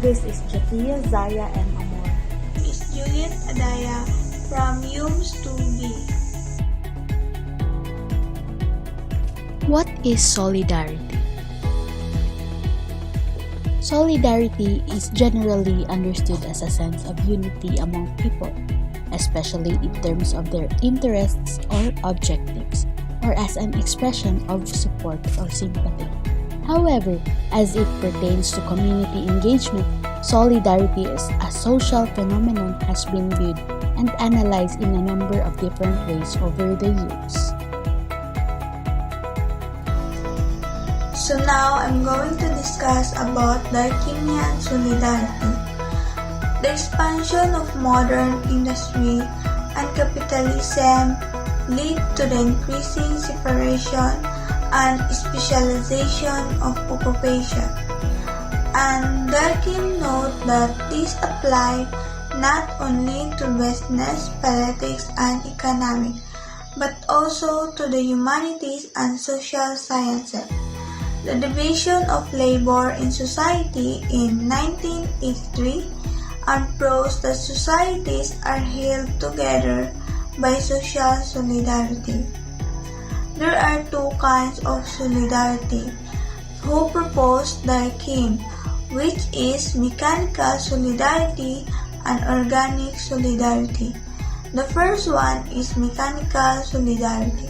This is Jatia Zaya M. Amor. Is Juliet Adaya from UMS 2B. What is solidarity? Solidarity is generally understood as a sense of unity among people, especially in terms of their interests or objectives, or as an expression of support or sympathy. However, as it pertains to community engagement, solidarity as a social phenomenon has been viewed and analyzed in a number of different ways over the years. So now I'm going to discuss about Darkinian solidarity. The expansion of modern industry and capitalism lead to the increasing separation and specialization of occupation. And Darkin note that this applies not only to business, politics, and economics, but also to the humanities and social sciences. The division of labor in society in 1983 proves that societies are held together by social solidarity. There are two kinds of solidarity who proposed Darkin, which is mechanical solidarity and organic solidarity. The first one is mechanical solidarity.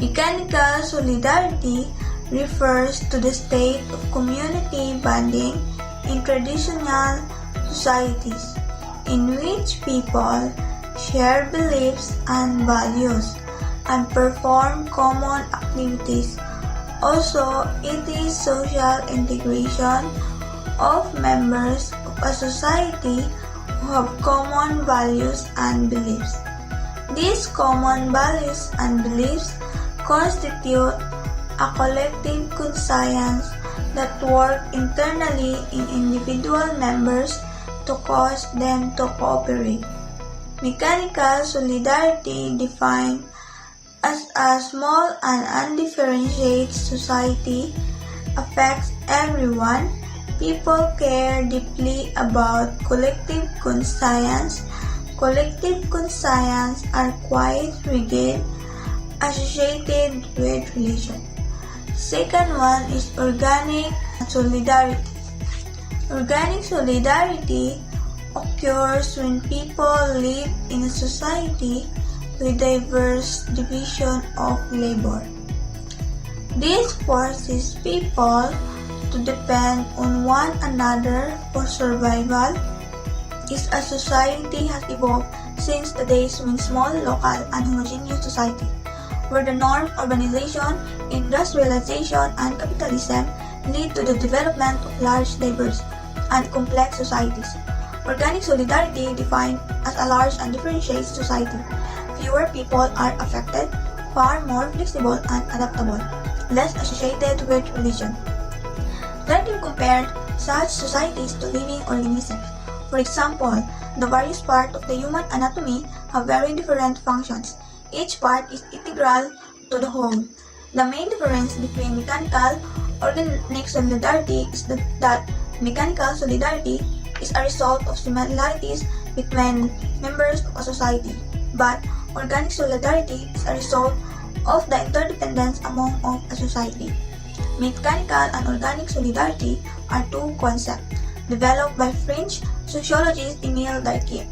Mechanical solidarity refers to the state of community bonding in traditional societies, in which people share beliefs and values and perform common activities. Also, it is social integration of members of a society who have common values and beliefs. These common values and beliefs constitute a collective conscience that work internally in individual members to cause them to cooperate. Mechanical solidarity defined as a small and undifferentiated society affects everyone. People care deeply about collective conscience. Collective conscience are quite rigid, associated with religion. Second one is organic solidarity. Organic solidarity occurs when people live in a society with diverse division of labor. This forces people to depend on one another for survival. As a society has evolved since the days when small, local, and homogeneous society where the norm, urbanization, industrialization, and capitalism lead to the development of large, diverse, and complex societies. Organic solidarity defined as a large and differentiated society. Fewer people are affected, far more flexible and adaptable, less associated with religion. Darkin compared such societies to living organisms. For example, the various parts of the human anatomy have very different functions. Each part is integral to the whole. The main difference between mechanical organic solidarity is that mechanical solidarity is a result of similarities between members of a society, but organic solidarity is a result of the interdependence among of a society. Mechanical and organic solidarity are two concepts developed by French sociologist Emile Durkheim.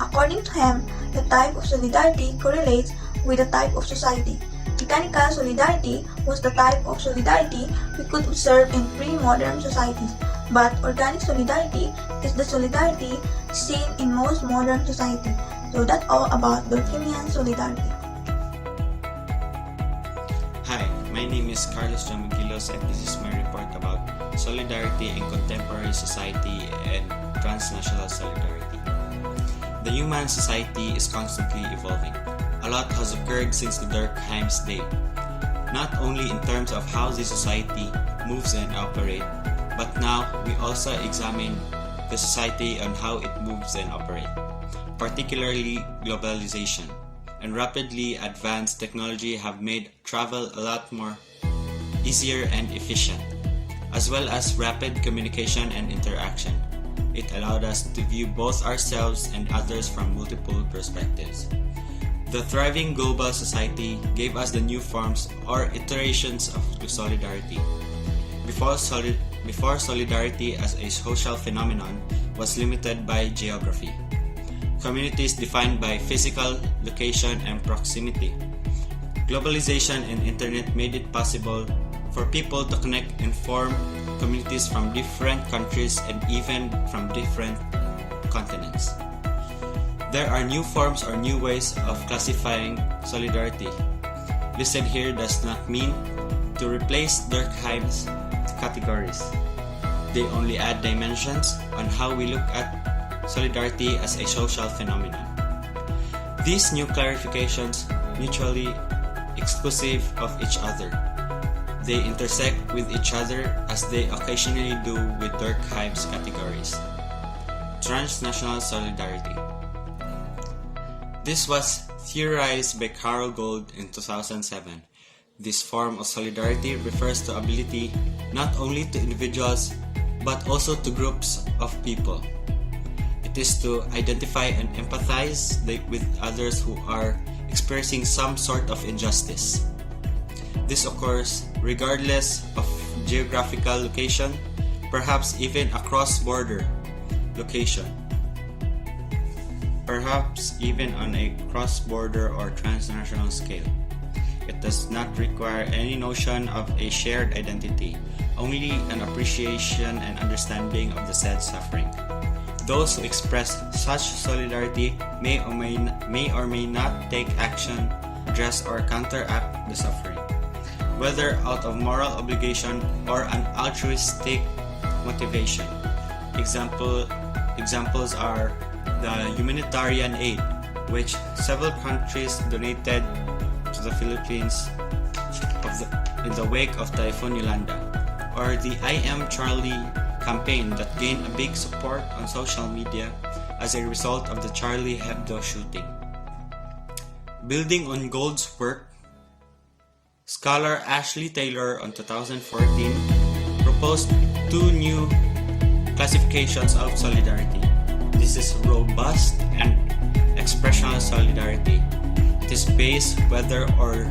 According to him, the type of solidarity correlates with the type of society. Mechanical solidarity was the type of solidarity we could observe in pre-modern societies, but organic solidarity is the solidarity seen in most modern society. So that's all about Durkheimian solidarity. Hi, my name is Carlos Jamagilos and this is my report about solidarity in contemporary society and transnational solidarity. The human society is constantly evolving. A lot has occurred since the Durkheim's day, not only in terms of how the society moves and operates, but now we also examine the society and how it moves and operates, particularly globalization and rapidly advanced technology have made travel a lot more easier and efficient. as well as rapid communication and interaction. It allowed us to view both ourselves and others from multiple perspectives. The thriving global society gave us the new forms or iterations of solidarity. Before solidarity as a social phenomenon was limited by geography. Communities defined by physical location and proximity. Globalization and internet made it possible for people to connect and form communities from different countries and even from different continents. There are new forms or new ways of classifying solidarity. Listed here does not mean to replace Durkheim's categories. They only add dimensions on how we look at solidarity as a social phenomenon. These new clarifications mutually exclusive of each other. They intersect with each other as they occasionally do with Durkheim's categories. Transnational solidarity. This was theorized by Carl Gold in 2007. This form of solidarity refers to ability not only to individuals but also to groups of people. It is to identify and empathize with others who are experiencing some sort of injustice. This occurs regardless of geographical location, perhaps even a cross-border location, perhaps even on a cross-border or transnational scale. It does not require any notion of a shared identity, only an appreciation and understanding of the said suffering. Those who express such solidarity may or may not take action, address or counteract the suffering, whether out of moral obligation or an altruistic motivation. Examples are the humanitarian aid, which several countries donated to the Philippines in the wake of Typhoon Yolanda, or the I Am Charlie campaign that gained a big support on social media as a result of the Charlie Hebdo shooting. Building on Gold's work, scholar Ashley Taylor in 2014 proposed two new classifications of solidarity. This is robust and expressional solidarity. It is based whether or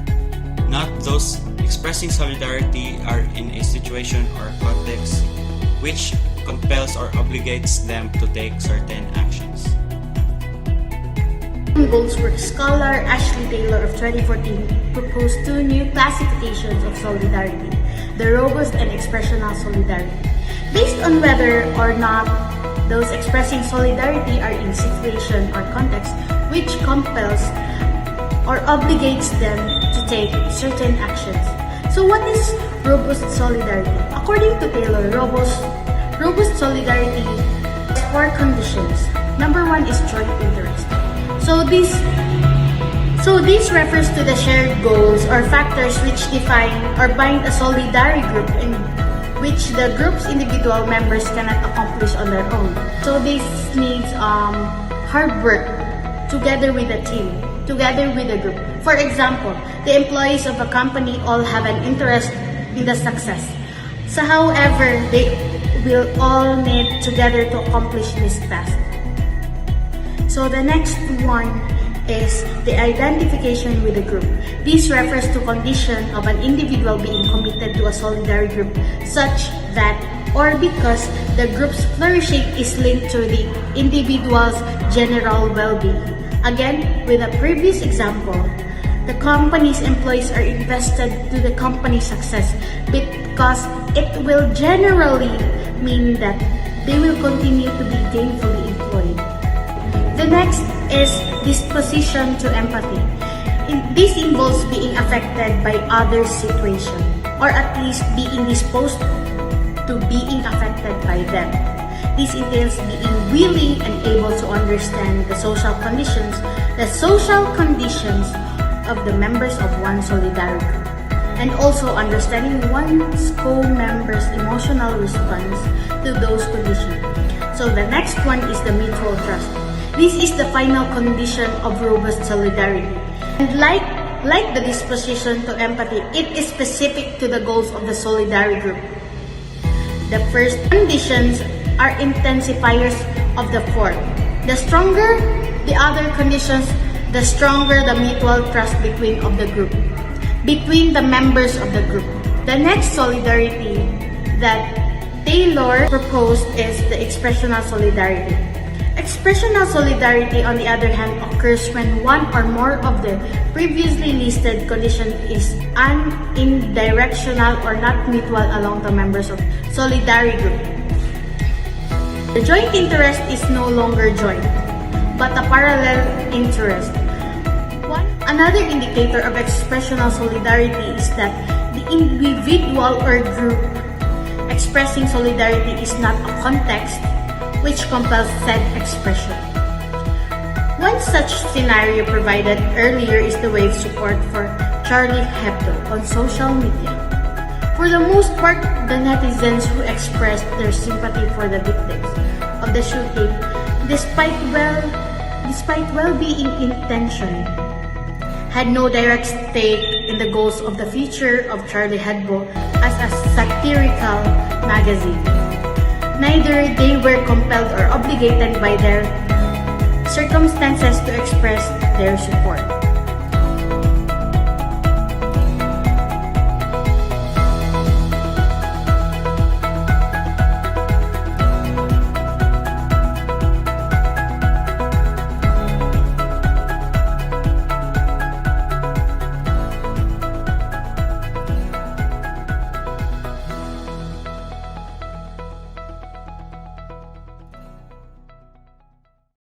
not those expressing solidarity are in a situation or context which compels or obligates them to take certain actions. Gold's work, scholar Ashley Taylor of 2014 proposed two new classifications of solidarity, the robust and expressional solidarity, based on whether or not those expressing solidarity are in situation or context which compels or obligates them to take certain actions. So what is robust solidarity? According to Taylor, robust solidarity has four conditions. Number one is joint interest. So this refers to the shared goals or factors which define or bind a solidary group in which the group's individual members cannot accomplish on their own. So this needs hard work together with a team, together with a group. For example, the employees of a company all have an interest in the success. So however, they will all need together to accomplish this task. So the next one is the identification with the group. This refers to condition of an individual being committed to a solidary group such that or because the group's flourishing is linked to the individual's general well-being. Again, with a previous example, the company's employees are invested to the company's success because it will generally mean that they will continue to be gainfully employed. The next is disposition to empathy. This involves being affected by others' situation, or at least being disposed to being affected by them. This entails being willing and able to understand the social conditions of the members of one solidarity group, and also understanding one's co-members' emotional response to those conditions. So the next one is the mutual trust. This is the final condition of robust solidarity. And like the disposition to empathy, it is specific to the goals of the solidarity group. The first conditions are intensifiers of the fourth. The stronger the other conditions, the stronger the mutual trust between the members of the group. The next solidarity that Taylor proposed is the expressional solidarity. Expressional solidarity, on the other hand, occurs when one or more of the previously listed conditions is unidirectional or not mutual along the members of solidarity group. The joint interest is no longer joint, but a parallel interest. Another indicator of expressional solidarity is that the individual or group expressing solidarity is not a context which compels said expression. One such scenario provided earlier is the wave support for Charlie Hebdo on social media. For the most part, the netizens who expressed their sympathy for the victims of the shooting, despite well-being intention, had no direct stake in the goals of the future of Charlie Hebdo as a satirical magazine. Neither they were compelled or obligated by their circumstances to express their support.